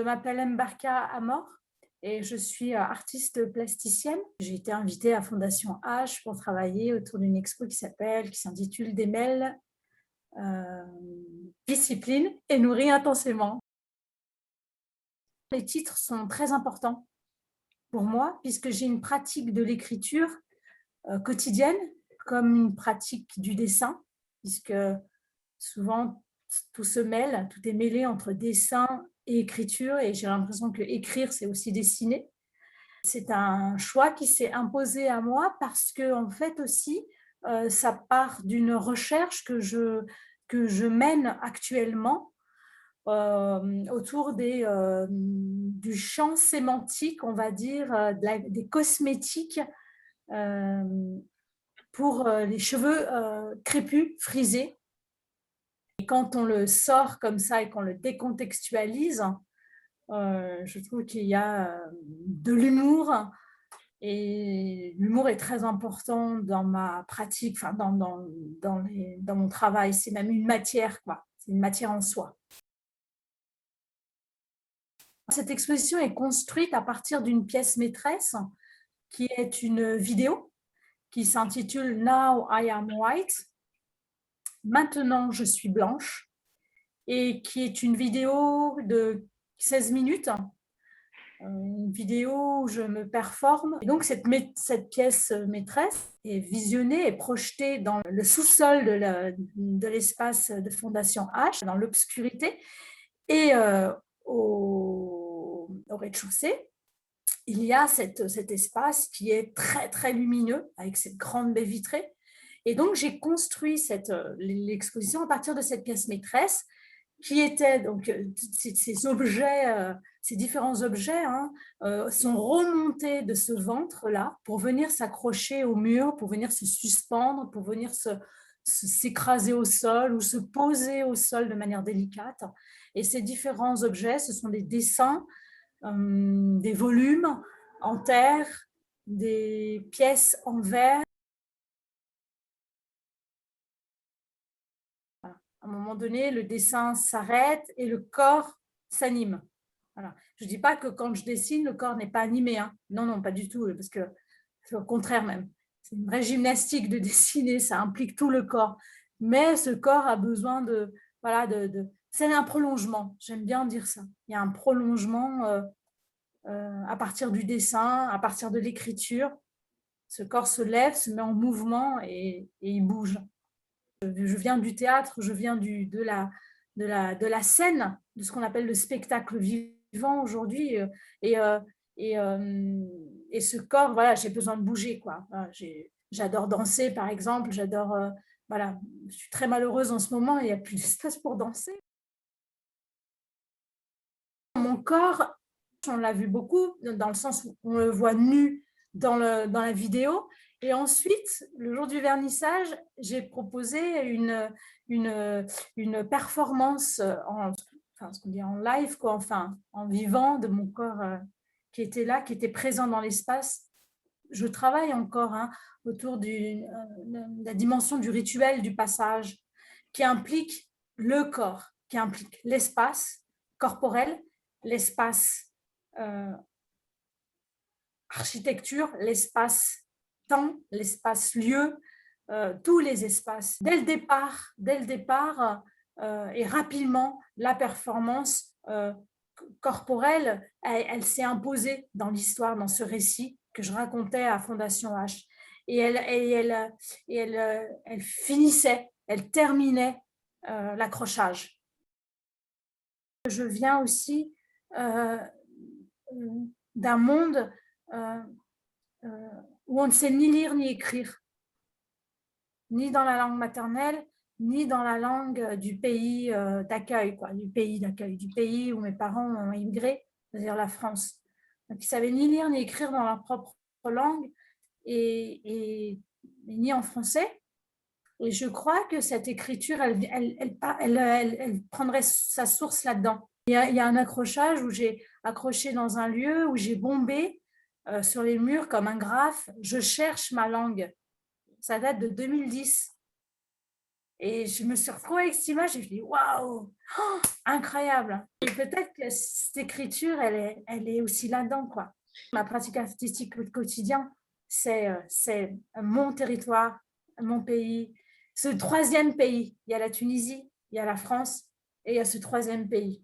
Je m'appelle Mbarka Amor et je suis artiste plasticienne. J'ai été invitée à Fondation H pour travailler autour d'une expo qui s'intitule Démêle, discipline et nourrit intensément. Les titres sont très importants pour moi puisque j'ai une pratique de l'écriture quotidienne comme une pratique du dessin, puisque souvent tout se mêle, tout est mêlé entre dessin et écriture, et j'ai l'impression que écrire, c'est aussi dessiner. C'est un choix qui s'est imposé à moi parce que, en fait, aussi, ça part d'une recherche que je mène actuellement autour du champ sémantique, on va dire, des cosmétiques pour les cheveux crépus, frisés. Et quand on le sort comme ça et qu'on le décontextualise, je trouve qu'il y a de l'humour, et l'humour est très important dans ma pratique, enfin dans mon travail. C'est même une matière, quoi. C'est une matière en soi. Cette exposition est construite à partir d'une pièce maîtresse qui est une vidéo qui s'intitule Now I Am White. Maintenant, je suis blanche, et qui est une vidéo de 16 minutes, une vidéo où je me performe. Et donc, cette pièce maîtresse est visionnée et projetée dans le sous-sol de l'espace de Fondation H, dans l'obscurité, et au rez-de-chaussée, il y a cet espace qui est très, très lumineux, avec cette grande baie vitrée. Et donc, j'ai construit l'exposition à partir de cette pièce maîtresse, qui étaient donc ces objets, ces différents objets sont remontés de ce ventre-là pour venir s'accrocher au mur, pour venir se suspendre, pour venir s'écraser au sol ou se poser au sol de manière délicate. Et ces différents objets, ce sont des dessins, des volumes en terre, des pièces en verre. À un moment donné, le dessin s'arrête et le corps s'anime. Voilà. Je ne dis pas que quand je dessine, le corps n'est pas animé. Hein. Non, non, pas du tout, parce que c'est au contraire même. C'est une vraie gymnastique de dessiner, ça implique tout le corps. Mais ce corps a besoin de... Voilà, c'est un prolongement, j'aime bien dire ça. Il y a un prolongement à partir du dessin, à partir de l'écriture. Ce corps se lève, se met en mouvement et il bouge. Je viens du théâtre, je viens de la scène, de ce qu'on appelle le spectacle vivant aujourd'hui. Et, et ce corps, voilà, j'ai besoin de bouger, quoi. J'adore danser, par exemple. Voilà, je suis très malheureuse en ce moment, il n'y a plus d'espace pour danser. Mon corps, on l'a vu beaucoup, dans le sens où on le voit nu dans la vidéo. Et ensuite, le jour du vernissage, j'ai proposé une performance ce qu'on dit en live, quoi, enfin, en vivant, de mon corps qui était là, qui était présent dans l'espace. Je travaille encore autour de la dimension du rituel du passage, qui implique le corps, qui implique l'espace corporel, l'espace architecture, l'espace-temps, l'espace-lieu, tous les espaces. Dès le départ et rapidement, la performance corporelle, elle s'est imposée dans l'histoire, dans ce récit que je racontais à Fondation H. Et elle finissait, elle terminait l'accrochage. Je viens aussi d'un monde où on ne sait ni lire ni écrire, ni dans la langue maternelle, ni dans la langue du pays d'accueil, du pays où mes parents ont immigré, c'est-à-dire la France. Donc, ils ne savaient ni lire ni écrire dans leur propre langue et ni en français. Et je crois que cette écriture, elle prendrait sa source là-dedans. Il y a un accrochage où j'ai accroché dans un lieu, où j'ai bombé sur les murs comme un graphe. Je cherche ma langue. Ça date de 2010. Et je me suis retrouvée avec cette image, et je me suis dit, waouh, oh, incroyable. Et peut-être que cette écriture, elle est aussi là-dedans, quoi. Ma pratique artistique au quotidien, c'est mon territoire, mon pays, ce troisième pays. Il y a la Tunisie, il y a la France et il y a ce troisième pays.